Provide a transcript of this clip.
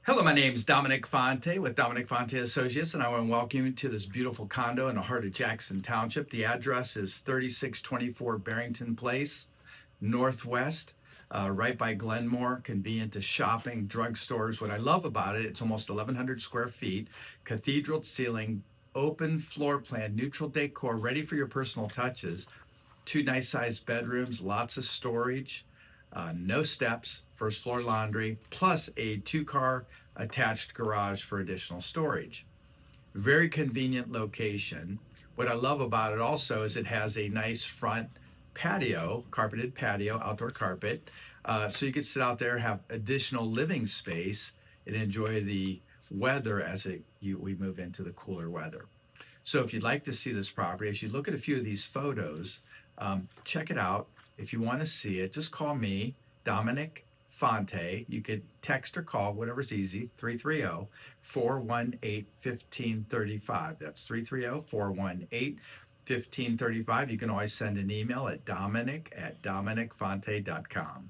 Hello, my name is Dominic Fonte with Dominic Fonte Associates, and I want to welcome you to this beautiful condo in the heart of Jackson Township. The address is 3624 Barrington Place, Northwest, right by Glenmore, convenient to shopping, drugstores. What I love about it, it's almost 1,100 square feet, cathedral ceiling, open floor plan, neutral decor, ready for your personal touches. Two nice sized bedrooms, lots of storage. No steps, first floor laundry, plus a 2-car attached garage for additional storage. Very convenient location. What I love about it also is it has a nice front patio, carpeted patio, outdoor carpet. So you could sit out there, have additional living space, and enjoy the weather as we move into the cooler weather. So if you'd like to see this property, as you look at a few of these photos, check it out. If you want to see it, just call me, Dominic Fonte. You could text or call, whatever's easy, 330-418-1535. That's 330-418-1535. You can always send an email at dominic@dominicfonte.com.